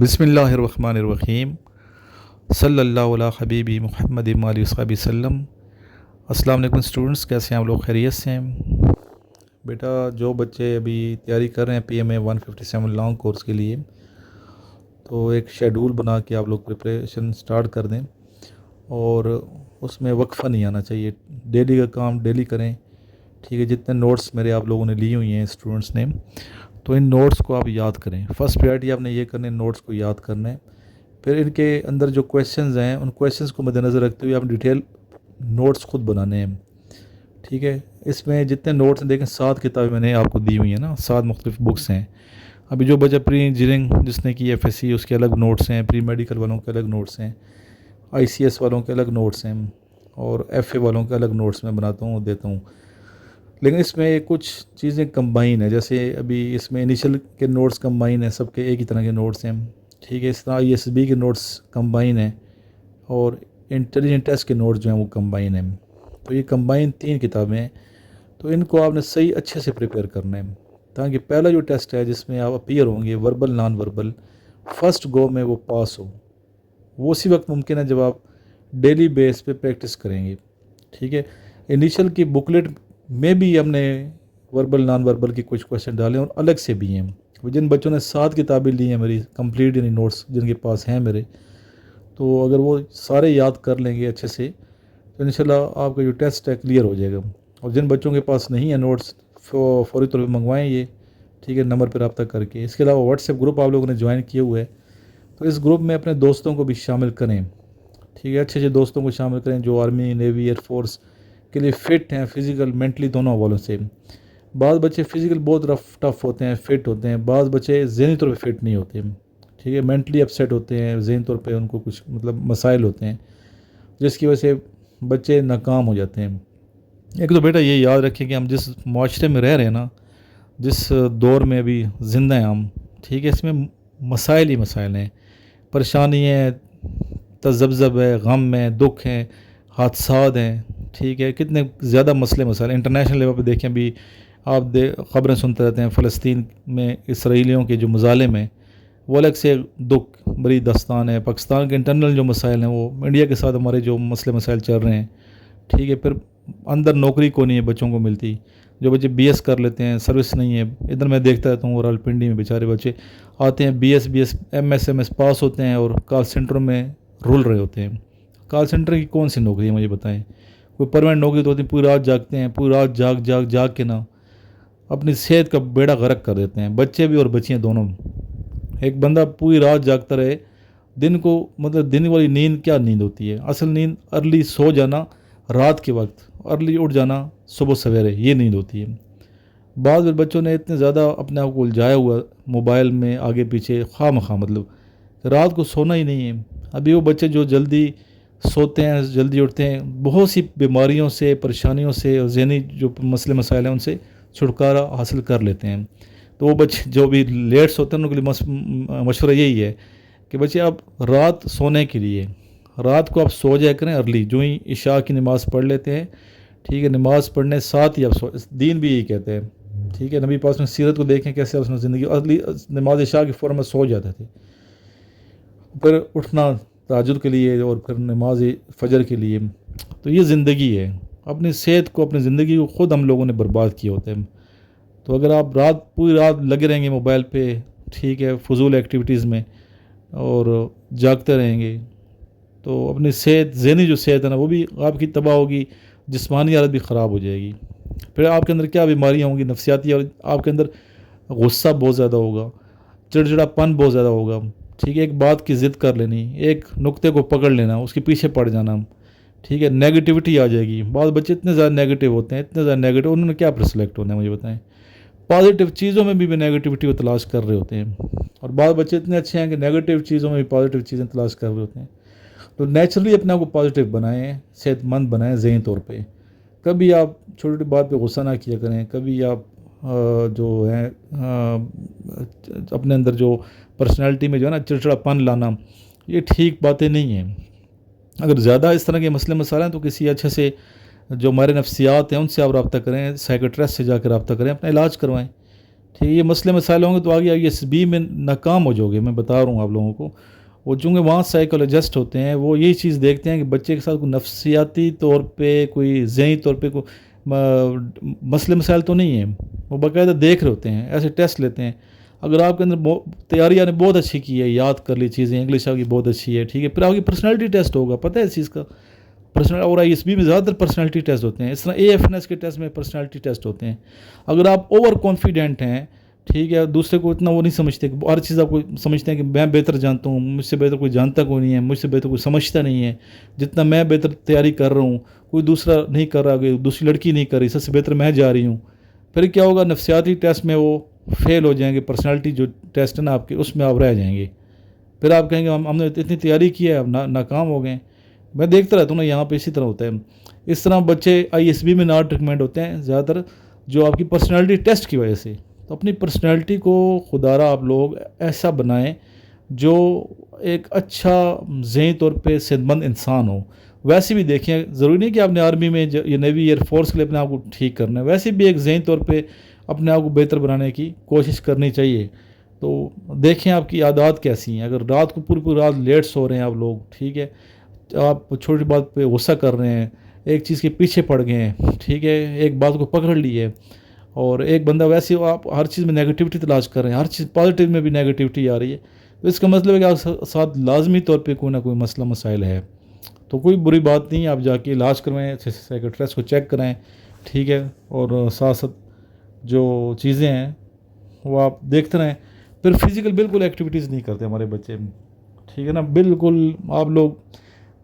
بسم اللہ الرحمن الرحیم صلی اللہ علیہ حبیبی محمد علیہ وصحبہ وسلم۔ السلام علیکم اسٹوڈنٹس، کیسے ہیں آپ لوگ؟ خیریت سے ہیں؟ بیٹا جو بچے ابھی تیاری کر رہے ہیں PMA 157 لانگ کورس کے لیے، تو ایک شیڈول بنا کے آپ لوگ پریپریشن سٹارٹ کر دیں، اور اس میں وقفہ نہیں آنا چاہیے۔ ڈیلی کا کام ڈیلی کریں، ٹھیک ہے؟ جتنے نوٹس میرے آپ لوگوں نے لی ہوئی ہیں اسٹوڈنٹس نے، تو ان نوٹس کو آپ یاد کریں۔ فرسٹ پریارٹی آپ نے یہ کرنے نوٹس کو یاد کرنا ہے۔ پھر ان کے اندر جو کویشچنز ہیں ان کویشچنز کو مد نظر رکھتے ہوئے آپ ڈیٹیل نوٹس خود بنانے ہیں، ٹھیک ہے؟ اس میں جتنے نوٹس ہیں، دیکھیں 7 کتابیں میں نے آپ کو دی ہوئی ہیں نا، 7 مختلف بکس ہیں۔ ابھی جو بچہ پری انجینئرنگ جس نے کی FSC، اس کے الگ نوٹس ہیں، پری میڈیکل والوں کے الگ نوٹس ہیں، ICS والوں کے الگ نوٹس ہیں، اور FA والوں کے الگ نوٹس میں بناتا ہوں، دیتا ہوں۔ لیکن اس میں کچھ چیزیں کمبائن ہیں، جیسے ابھی اس میں انیشل کے نوٹس کمبائن ہیں، سب کے ایک ہی طرح کے نوٹس ہیں، ٹھیک ہے؟ اس طرح ISB کے نوٹس کمبائن ہیں، اور انٹیلیجنٹ ٹیسٹ کے نوٹس جو ہیں وہ کمبائن ہیں۔ تو یہ کمبائن 3 کتابیں ہیں، تو ان کو آپ نے صحیح اچھے سے پریپیئر کرنا ہے، تاکہ پہلا جو ٹیسٹ ہے جس میں آپ اپیئر ہوں گے وربل نان وربل، فرسٹ گو میں وہ پاس ہو، وہ اسی وقت ممکن ہے جب آپ ڈیلی بیس پہ پریکٹس کریں گے، ٹھیک ہے؟ انیشل کی بکلیٹ میں بھی ہم نے وربل نان وربل کے کچھ کویشچن ڈالے، اور الگ سے بھی ہیں۔ جن بچوں نے 7 کتابیں لی ہیں میری کمپلیٹ، یعنی نوٹس جن کے پاس ہیں میرے، تو اگر وہ سارے یاد کر لیں گے اچھے سے تو انشاءاللہ آپ کا جو ٹیسٹ ہے کلیئر ہو جائے گا۔ اور جن بچوں کے پاس نہیں ہے نوٹس، فوری طور پہ منگوائیں یہ، ٹھیک ہے؟ نمبر پہ رابطہ کر کے۔ اس کے علاوہ واٹس ایپ گروپ آپ لوگوں نے جوائن کیے ہوئے ہے، تو اس گروپ میں اپنے دوستوں کو بھی شامل کریں، ٹھیک ہے؟ اچھے دوستوں کو شامل کریں جو آرمی، نیوی، ایئر فورس کے لیے فٹ ہیں، فزیکل مینٹلی دونوں حوالوں سے۔ بعض بچے فزیکل بہت ٹف ہوتے ہیں، فٹ ہوتے ہیں، بعض بچے ذہنی طور پہ فٹ نہیں ہوتے، ٹھیک ہے؟ مینٹلی اپسیٹ ہوتے ہیں، ذہنی طور پہ ان کو کچھ مسائل ہوتے ہیں، جس کی وجہ سے بچے ناکام ہو جاتے ہیں۔ ایک تو بیٹا یہ یاد رکھیں کہ ہم جس معاشرے میں رہ رہے ہیں نا، جس دور میں ابھی زندہ ہیں ہم، ٹھیک ہے؟ اس میں مسائل ہی مسائل ہیں، پریشانی ہے، تذبذب ہے، غم ہے، دکھ ہیں، حادثات ہیں، ٹھیک ہے؟ کتنے زیادہ مسئلے مسائل انٹرنیشنل لیول پہ دیکھیں بھی آپ خبریں سنتے رہتے ہیں، فلسطین میں اسرائیلیوں کے جو مظالم ہیں وہ الگ سے دکھ بری داستان ہے۔ پاکستان کے انٹرنل جو مسائل ہیں، وہ انڈیا کے ساتھ ہمارے جو مسئلے مسائل چل رہے ہیں، ٹھیک ہے؟ پھر اندر نوکری کو نہیں ہے بچوں کو ملتی، جو بچے BS کر لیتے ہیں، سروس نہیں ہے۔ ادھر میں دیکھتا رہتا ہوں راولپنڈی میں بیچارے بچے آتے ہیں، BS MS پاس ہوتے ہیں اور کال سینٹر میں رول رہے ہوتے ہیں۔ کال سینٹر کی کون سی نوکری ہے مجھے بتائیں؟ کوئی پرماننٹ نوکری تو ہوتی ہے، پوری رات جاگتے ہیں، پوری رات جاگ کے نا اپنی صحت کا بیڑا غرق کر دیتے ہیں، بچے بھی اور بچیاں دونوں۔ ایک بندہ پوری رات جاگتا رہے، دن کو دن والی نیند کیا نیند ہوتی ہے؟ اصل نیند ارلی سو جانا رات کے وقت، ارلی اٹھ جانا صبح سویرے، یہ نیند ہوتی ہے۔ بعض بچوں نے اتنے زیادہ اپنے آپ کو الجھایا ہوا موبائل میں آگے پیچھے، خواہ مخواہ رات کو سونا ہی نہیں ہے۔ ابھی وہ بچے جو جلدی سوتے ہیں، جلدی اٹھتے ہیں، بہت سی بیماریوں سے، پریشانیوں سے، اور ذہنی جو مسئلے مسائل ہیں ان سے چھٹکارا حاصل کر لیتے ہیں۔ تو وہ بچے جو بھی لیٹ سوتے ہیں ان کے لیے مشورہ یہی ہے کہ بچے آپ رات سونے کے لیے رات کو آپ سو جائے کریں ارلی، جو ہی عشاء کی نماز پڑھ لیتے ہیں، ٹھیک ہے؟ نماز پڑھنے ساتھ ہی آپ دین بھی یہی کہتے ہیں، ٹھیک ہے؟ نبی پاک نے سیرت کو دیکھیں کیسے اس نے زندگی ارلی نماز عشاء کے فوراً میں سو جاتے تھے، پھر اٹھنا تہجد کے لیے اور پھر نماز فجر کے لیے۔ تو یہ زندگی ہے، اپنی صحت کو، اپنی زندگی کو خود ہم لوگوں نے برباد کیے ہوتے ہیں۔ تو اگر آپ پوری رات لگے رہیں گے موبائل پہ، ٹھیک ہے، فضول ایکٹیویٹیز میں، اور جاگتے رہیں گے، تو اپنی صحت، ذہنی جو صحت ہے نا وہ بھی آپ کی تباہ ہوگی، جسمانی حالت بھی خراب ہو جائے گی۔ پھر آپ کے اندر کیا بیماریاں ہوں گی نفسیاتی، اور آپ کے اندر غصہ بہت زیادہ ہوگا، چڑچڑا پن بہت زیادہ ہوگا، ٹھیک ہے؟ ایک بات کی ضد کر لینی، ایک نقطے کو پکڑ لینا، اس کے پیچھے پڑ جانا، ٹھیک ہے؟ نیگیٹیوٹی آ جائے گی۔ بعض بچے اتنے زیادہ نیگیٹو ہوتے ہیں، اتنے زیادہ نیگیٹو، انہوں نے کیا پر سلیکٹ ہونا ہے مجھے بتائیں؟ پازیٹیو چیزوں میں بھی نیگیٹیوٹی کو تلاش کر رہے ہوتے ہیں، اور بعض بچے اتنے اچھے ہیں کہ نیگیٹیو چیزوں میں بھی پازیٹیو چیزیں تلاش کر رہے ہوتے ہیں۔ تو نیچرلی اپنے آپ کو پازیٹیو بنائیں، صحت مند بنائیں ذہنی طور پہ۔ کبھی آپ چھوٹی چھوٹی بات پہ غصہ نہ کیا کریں، کبھی آپ جو ہے اپنے اندر جو پرسنالٹی میں جو ہے نا چڑچڑا پن لانا، یہ ٹھیک باتیں نہیں ہیں۔ اگر زیادہ اس طرح کے مسئلے مسائل ہیں تو کسی اچھے سے جو ہمارے نفسیات ہیں ان سے آپ رابطہ کریں، سائیکٹرسٹ سے جا کے رابطہ کریں، اپنا علاج کروائیں، ٹھیک ہے، یہ مسئلے مسائل ہوں گے تو آگے آگے SB میں ناکام ہو جاؤ گے، میں بتا رہا ہوں آپ لوگوں کو۔ وہ چونکہ وہاں سائیکولوجسٹ ہوتے ہیں، وہ یہی چیز دیکھتے ہیں کہ بچے کے ساتھ کوئی نفسیاتی طور پہ، کوئی ذہنی طور پہ کوئی مسئلے مسائل تو نہیں ہیں، وہ باقاعدہ دیکھ رہے ہوتے ہیں، ایسے ٹیسٹ لیتے ہیں۔ اگر آپ کے اندر تیاری آپ نے بہت اچھی کی ہے، یاد کر لی چیزیں، انگلش آپ کی بہت اچھی ہے، ٹھیک ہے، پھر آپ کی پرسنالٹی ٹیسٹ ہوگا، پتہ ہے اس چیز کا اور ISB میں زیادہ تر پرسنالٹی ٹیسٹ ہوتے ہیں، اس طرح AFNS کے ٹیسٹ میں پرسنالٹی ٹیسٹ ہوتے ہیں۔ اگر آپ اوور کانفیڈنٹ ہیں، ٹھیک ہے، دوسرے کو اتنا وہ نہیں سمجھتے کہ ہر چیز آپ کو سمجھتے ہیں کہ میں بہتر جانتا ہوں، مجھ سے بہتر کوئی جانتا کوئی نہیں ہے، مجھ سے بہتر کوئی سمجھتا نہیں ہے، جتنا میں بہتر تیاری کر رہا ہوں کوئی دوسرا نہیں کر رہا، کہ دوسری لڑکی نہیں کر رہی، سب سے بہتر میں جا رہی ہوں، پھر کیا ہوگا، نفسیاتی ٹیسٹ میں وہ فیل ہو جائیں گے، پرسنالٹی جو ٹیسٹ ہے نا آپ کے، اس میں آپ رہ جائیں گے، پھر آپ کہیں گے ہم نے اتنی تیاری کی ہے، اب ناکام ہو گئے۔ میں دیکھتا رہتا ہوں نا، یہاں پہ اسی طرح ہوتا ہے، اس طرح بچے ISB میں ناٹ ریکمینڈ ہوتے ہیں زیادہ تر، جو آپ کی پرسنالٹی ٹیسٹ کی وجہ سے۔ تو اپنی پرسنالٹی کو خدارہ آپ لوگ ایسا بنائیں جو ایک اچھا ذہنی طور پہ صحت مند انسان ہو۔ ویسے بھی دیکھیں، ضروری نہیں کہ آپ نے آرمی میں یا نیوی ایئر فورس کے لیے اپنے آپ کو ٹھیک کرنا ہے، ویسے بھی ایک ذہنی طور پہ اپنے آپ کو بہتر بنانے کی کوشش کرنی چاہیے۔ تو دیکھیں آپ کی عادات کیسی ہیں، اگر رات کو پوری پوری رات لیٹ سو رہے ہیں آپ لوگ، ٹھیک ہے، آپ چھوٹی بات پہ غصہ کر رہے ہیں، ایک چیز کے پیچھے پڑ گئے ہیں، ٹھیک ہے، ایک بات کو پکڑ لی ہے، اور ایک بندہ ویسے آپ ہر چیز میں نیگیٹیوٹی تلاش کر رہے ہیں، ہر چیز پازیٹیو میں بھی نیگیٹیوٹی آ رہی ہے، تو اس کا مطلب ہے کہ آپ ساتھ لازمی طور پہ کوئی نہ کوئی مسئلہ مسائل ہے۔ تو کوئی بری بات نہیں، آپ جا کے علاج کروائیں، اچھے سے سائیکٹرسٹ کو چیک کرائیں، ٹھیک ہے، اور ساتھ ساتھ جو چیزیں ہیں وہ آپ دیکھتے رہیں۔ پھر فزیکل بالکل ایکٹیویٹیز نہیں کرتے ہمارے بچے، ٹھیک ہے نا، بالکل آپ لوگ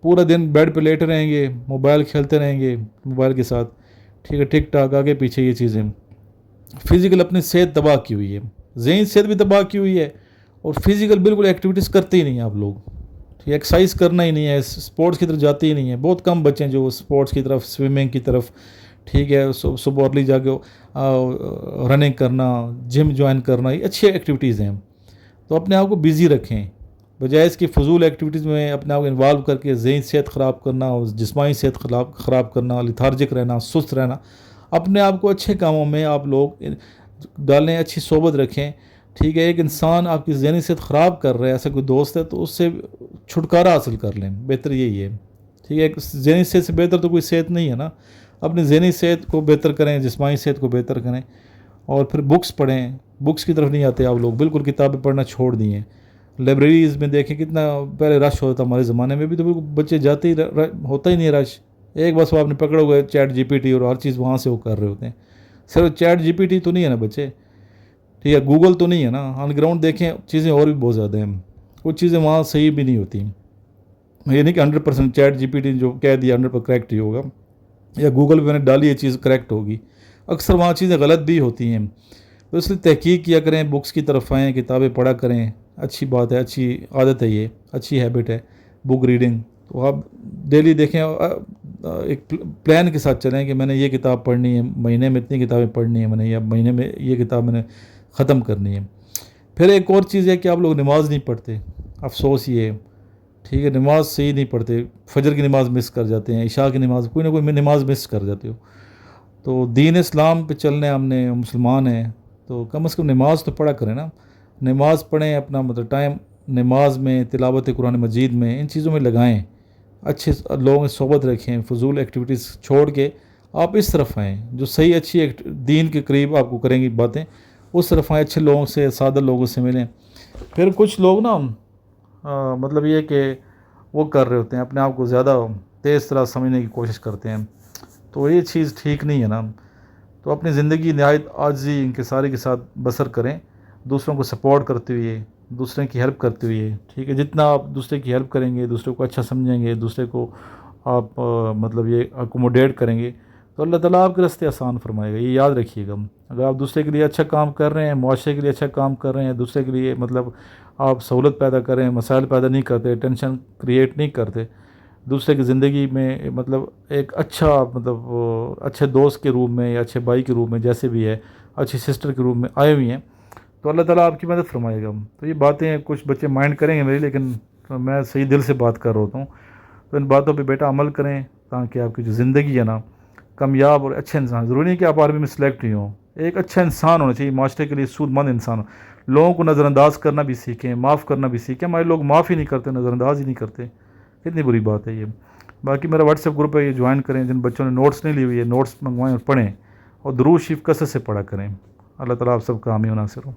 پورا دن بیڈ پہ لیٹے رہیں گے، موبائل کھیلتے رہیں گے موبائل کے ساتھ، ٹھیک ہے، ٹک ٹاک آگے پیچھے، یہ چیزیں فزیکل اپنی صحت تباہ کی ہوئی ہے، ذہنی صحت بھی تباہ کی ہوئی ہے، اور فزیکل بالکل ایکٹیویٹیز کرتے ہی نہیں ہیں آپ لوگ، ٹھیک ہے، ایکسرسائز کرنا ہی نہیں ہے، اسپورٹس کی طرف جاتے ہی نہیں ہیں، بہت کم بچے ہیں جو اسپورٹس کی طرف، سوئمنگ کی طرف، ٹھیک ہے، صبح ارلی جا کے رننگ کرنا، جم جوائن کرنا، یہ اچھی ایکٹیویٹیز ہیں۔ تو اپنے آپ کو بیزی رکھیں، بجائے اس کی فضول ایکٹیویٹیز میں اپنے آپ کو انوالو کر کے ذہنی صحت خراب کرنا، اور جسمانی صحت خراب کرنا، لتھارجک رہنا، سست رہنا۔ اپنے آپ کو اچھے کاموں میں آپ لوگ ڈالیں، اچھی صحبت رکھیں، ٹھیک ہے، ایک انسان آپ کی ذہنی صحت خراب کر رہا ہے، ایسا کوئی دوست ہے تو اس سے چھٹکارا حاصل کر لیں، بہتر یہی ہے، ٹھیک ہے، ذہنی صحت سے بہتر تو کوئی صحت نہیں ہے نا، اپنی ذہنی صحت کو بہتر کریں، جسمانی صحت کو بہتر کریں، اور پھر بکس پڑھیں، بکس کی طرف نہیں آتے آپ لوگ، بالکل کتابیں پڑھنا چھوڑ دی ہیں۔ لائبریریز میں دیکھیں کتنا پہلے رش ہوتا، ہمارے زمانے میں بھی تو بالکل بچے جاتے ہی ہوتا ہی نہیں رش، ایک بس وہ آپ نے پکڑا ہوا ہے ChatGPT، اور ہر چیز وہاں سے وہ کر رہے ہوتے ہیں۔ صرف ChatGPT تو نہیں ہے نا بچے، ٹھیک ہے، گوگل تو نہیں ہے نا، آن گراؤنڈ دیکھیں چیزیں اور بھی بہت زیادہ ہیں، کچھ چیزیں وہاں صحیح بھی نہیں ہوتی، یہ نہیں کہ 100% ChatGPT جو کہہ دیا 100% کریکٹ ہی ہوگا، یا گوگل پہ میں نے ڈالی یہ چیز کریکٹ ہوگی، اکثر وہاں چیزیں غلط بھی ہوتی ہیں، تو اس لیے تحقیق کیا کریں، بکس کی طرف آئیں، کتابیں پڑھا کریں، اچھی بات ہے، اچھی عادت ہے، یہ اچھی ہیبٹ ہے بک ریڈنگ۔ تو آپ ڈیلی دیکھیں، ایک پلان کے ساتھ چلیں کہ میں نے یہ کتاب پڑھنی ہے، مہینے میں اتنی کتابیں پڑھنی ہیں میں نے، یا مہینے میں یہ کتاب میں نے ختم کرنی ہے۔ پھر ایک اور چیز ہے کہ آپ لوگ نماز نہیں پڑھتے، افسوس یہ ہے، ٹھیک ہے، نماز صحیح نہیں پڑھتے، فجر کی نماز مس کر جاتے ہیں، عشاء کی نماز، کوئی نہ کوئی نماز مس کر جاتے ہو۔ تو دین اسلام پہ چلنے ہم نے، مسلمان ہیں تو کم از کم نماز تو پڑھا کریں نا، نماز پڑھیں، اپنا مطلب ٹائم نماز میں، تلاوت قرآن مجید میں، ان چیزوں میں لگائیں، اچھے لوگوں سے صحبت رکھیں، فضول ایکٹیویٹیز چھوڑ کے آپ اس طرف آئیں جو صحیح اچھی دین کے قریب آپ کو کریں گی باتیں، اس طرف آئیں، اچھے لوگوں سے، سادہ لوگوں سے ملیں۔ پھر کچھ لوگ نا مطلب یہ کہ وہ کر رہے ہوتے ہیں، اپنے آپ کو زیادہ تیز طرح سمجھنے کی کوشش کرتے ہیں، تو یہ چیز ٹھیک نہیں ہے نا۔ تو اپنی زندگی نہایت عاجزی انکساری کے ساتھ بسر کریں، دوسروں کو سپورٹ کرتے ہوئے، دوسرے کی ہیلپ کرتے ہوئے، ٹھیک ہے، جتنا آپ دوسرے کی ہیلپ کریں گے، دوسرے کو اچھا سمجھیں گے، دوسرے کو آپ مطلب یہ اکوموڈیٹ کریں گے، تو اللہ تعالیٰ آپ کے راستے آسان فرمائے گا، یہ یاد رکھیے گا۔ اگر آپ دوسرے کے لیے اچھا کام کر رہے ہیں، معاشرے کے لیے اچھا کام کر رہے ہیں، دوسرے کے لیے مطلب آپ سہولت پیدا کر رہے ہیں، مسائل پیدا نہیں کرتے، ٹینشن کریٹ نہیں کرتے، دوسرے کی زندگی میں مطلب ایک اچھا مطلب اچھے دوست کے روپ میں، یا اچھے بھائی کے روپ میں، جیسے بھی ہے، اچھی سسٹر کے روپ میں آئے ہوئی ہیں، تو اللہ تعالیٰ آپ کی مدد فرمائے گا۔ تو یہ باتیں کچھ بچے مائنڈ کریں گے میری، لیکن میں صحیح دل سے بات کر رہا ہوتا ہوں، تو ان باتوں پہ بیٹا عمل کریں، تاکہ آپ کی جو زندگی ہے نا، کامیاب اور اچھے انسان، ضروری نہیں کہ آپ آرمی میں سلیکٹ ہی ہوں، ایک اچھا انسان ہونا چاہیے، معاشرے کے لیے سود مند انسان ہو. لوگوں کو نظر انداز کرنا بھی سیکھیں، معاف کرنا بھی سیکھیں. ہمارے لوگ معاف ہی نہیں کرتے، نظر انداز ہی نہیں کرتے. کتنی بری بات ہے یہ. باقی میرا واٹس ایپ گروپ ہے، یہ جوائن کریں. جن بچوں نے نوٹس نہیں لی ہوئی ہے، نوٹس منگوائیں اور پڑھیں، اور درود شریف کثرت سے پڑھا کریں. اللہ تعالیٰ آپ سب کا حامی و ناصر ہو.